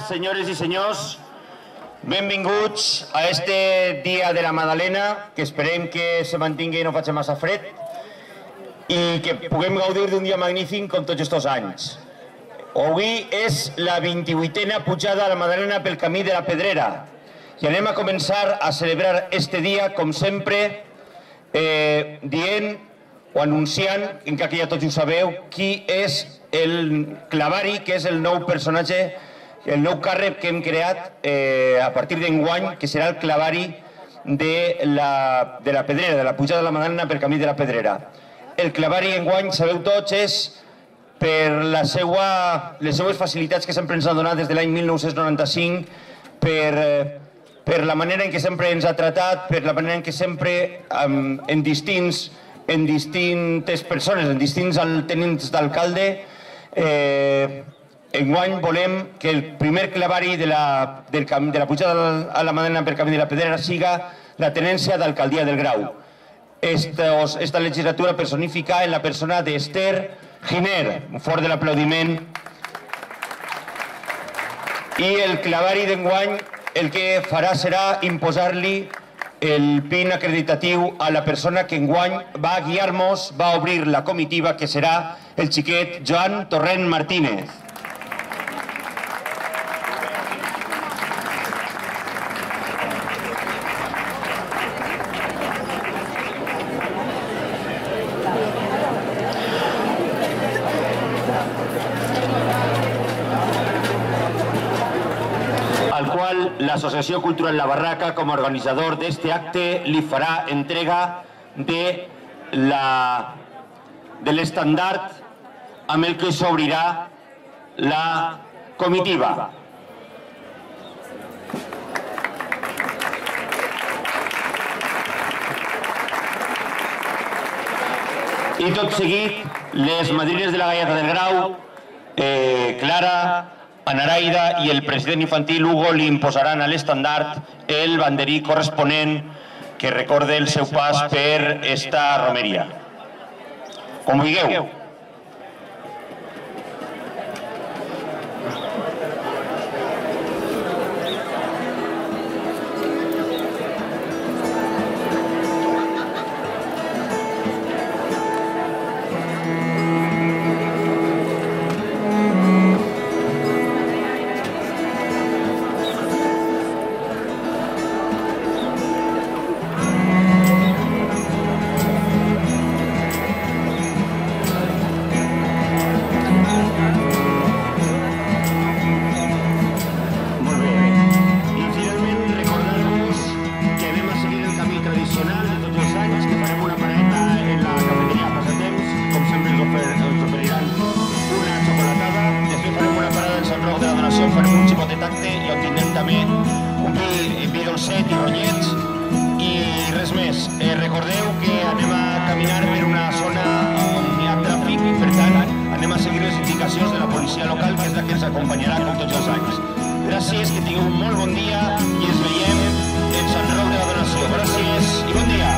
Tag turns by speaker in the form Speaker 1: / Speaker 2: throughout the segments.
Speaker 1: senyores i senyors. Benvinguts a este dia de la Madalena, que esperem que se mantingui i no faci massa fred i que puguem gaudir d'un dia magnífic com tots aquests anys. Avui és la 28a pujada a la Madalena pel camí de la Pedrera i anem a començar a celebrar este dia, com sempre, dient o anunciant, encara que ja tots ho sabeu, qui és el Clavari, que és el nou personatge, el nou càrrec que hem creat a partir d'enguany, que serà el Clavari de la Pedrera, de la pujada de la Madalena pel camí de la Pedrera. El Clavari enguany, sabeu tots, és per les seues facilitats que sempre ens ha donat des de l'any 1995, per la manera en què sempre ens ha tratat, per la manera en què sempre en distintes persones, en distints tenents d'alcalde, enguany volem que el primer clavari de la pujada a la Madalena per camí de la Pedrera siga la tenència d'alcaldia del Grau. Esta legislatura personifica en la persona d'Esther Giner, un fort de l'aplaudiment. I el clavari d'enguany el que farà serà imposar-li el PIN acreditatiu a la persona que enguany va guiar-nos, va obrir la comitiva, que serà el xiquet Joan Torrent Martínez. Al qual l'Associació Cultural La Barraca, com a organitzador d'este acte, li farà entrega de l'estandard amb el que s'obrirà la comitiva. I tot seguit, les madrines de la Galleta del Grau, Clara, Anaraida i el president infantil Hugo li imposaran a l'estandard el banderí corresponent que recorde el seu pas per esta romeria. Com vulgueu. Farem un xicot de tacte i on tindrem també un vi dolcet i ronyets i res més. Recordeu que anem a caminar per una zona on hi ha tràfic i per tant anem a seguir les indicacions de la policia local, que és la que ens acompanyarà com tots els anys. Gràcies, que tingueu un molt bon dia i ens veiem en Sant Roc de la Donació. Gràcies i bon dia.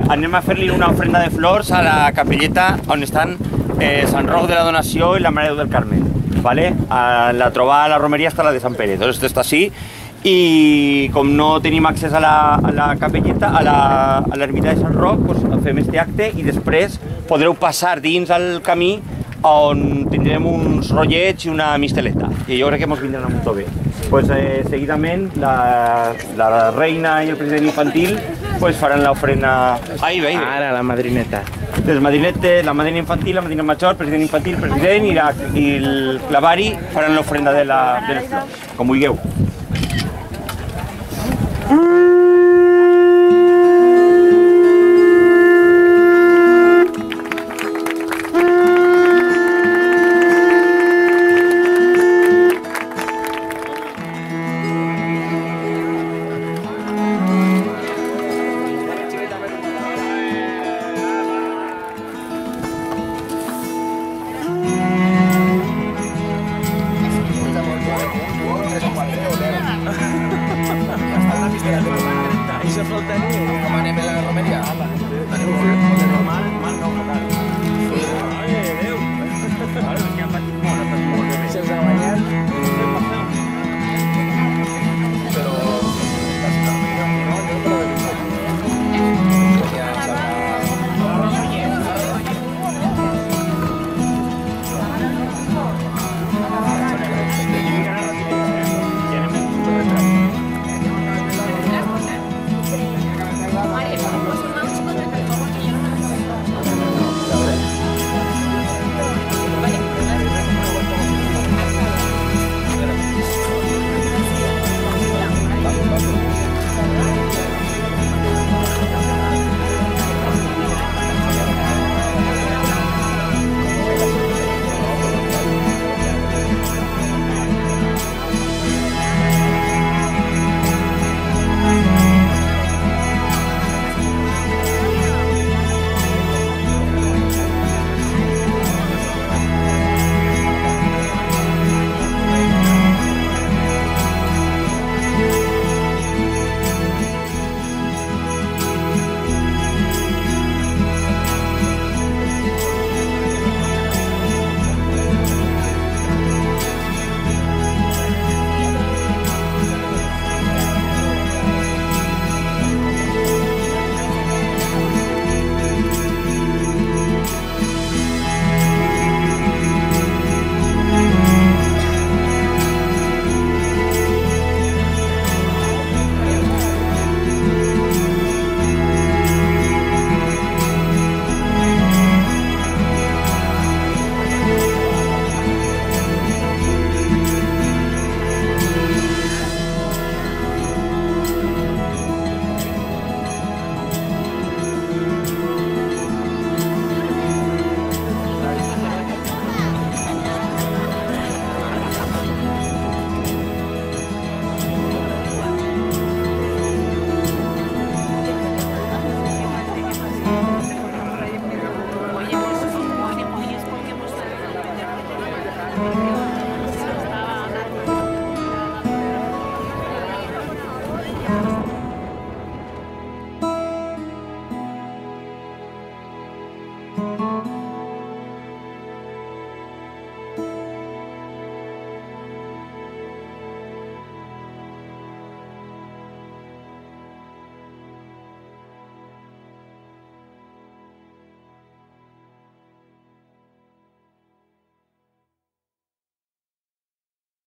Speaker 1: Anem a fer-li una ofrenda de flors a la capelleta on estan Sant Roc de la Donació i la Mare de Déu del Carmel, ¿vale? La trobada a la romeria està la de Sant Pere, entonces esto està així, i com no tenim accés a la capelleta, a l'ermita de Sant Roc, pues fem este acte i després podreu passar dins al camí on tindrem uns rotllets i una misteleta, i jo crec que ens vindran molt bé. Pues, seguidament la reina i el president infantil pues, faran l'ofrena. Ahí ve.
Speaker 2: Ara la madrineta.
Speaker 1: Les madrinetes, la madrina infantil, la madrina major, president infantil, president i el clavari faran l'ofrenda de les flors, com vulgueu.